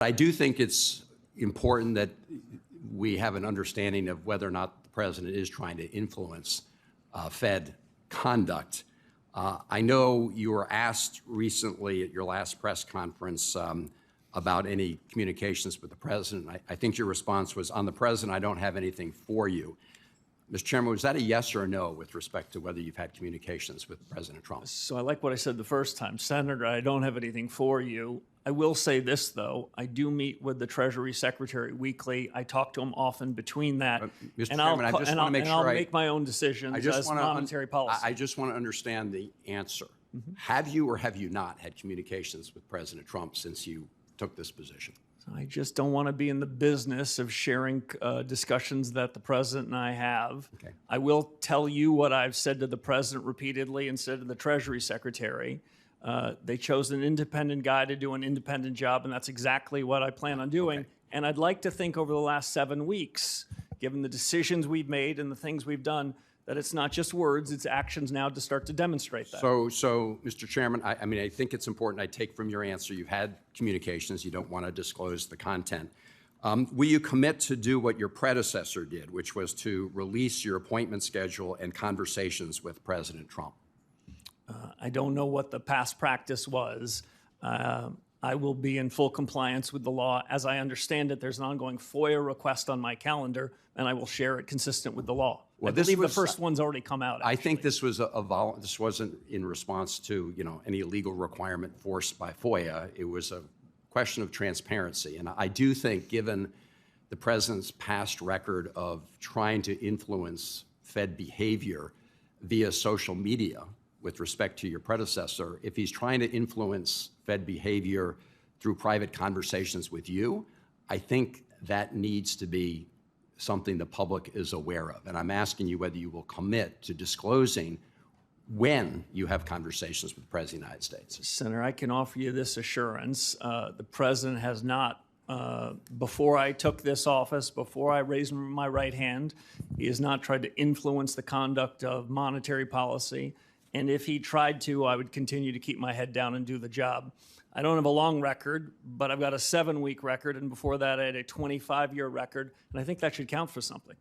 I do think it's important that we have an understanding of whether or not the president is trying to influence Fed conduct. I know you were asked recently at your last press conference about any communications with the president. I think your response was, on the president, I don't have anything for you. Mr. Chairman, was that a yes or a no with respect to whether you've had communications with President Trump? So I like what I said the first time. Senator, I don't have anything for you. I will say this, though. I do meet with the Treasury Secretary weekly. I talk to him often between that. Mr. Chairman, I just want to make sure I'll make my own decisions as monetary policy. I just want to understand the answer. Have you or have you not had communications with President Trump since you took this position? I just don't want to be in the business of sharing discussions that the president and I have. Okay. I will tell you what I've said to the president repeatedly and said to the Treasury Secretary. They chose an independent guy to do an independent job, and that's exactly what I plan on doing. Okay. And I'd like to think over the last 7 weeks, given the decisions we've made and the things we've done, that it's not just words, it's actions now to start to demonstrate that. So Mr. Chairman, I mean, I think it's important. I take from your answer you've had communications. You don't want to disclose the content. Will you commit to do what your predecessor did, which was to release your appointment schedule and conversations with President Trump? I don't know what the past practice was. I will be in full compliance with the law. As I understand it, there's an ongoing FOIA request on my calendar, and I will share it consistent with the law. Well, I believe the first one's already come out. I think this was this wasn't in response to any legal requirement forced by FOIA. It was a question of transparency, and I do think, given the president's past record of trying to influence Fed behavior via social media, with respect to your predecessor, if he's trying to influence Fed behavior through private conversations with you, I think that needs to be something the public is aware of. And I'm asking you whether you will commit to disclosing when you have conversations with the President of the United States. Senator, I can offer you this assurance. The President has not, before I took this office, before I raised my right hand, he has not tried to influence the conduct of monetary policy. And if he tried to, I would continue to keep my head down and do the job. I don't have a long record, but I've got a 7-week record. And before that, I had a 25-year record. And I think that should count for something.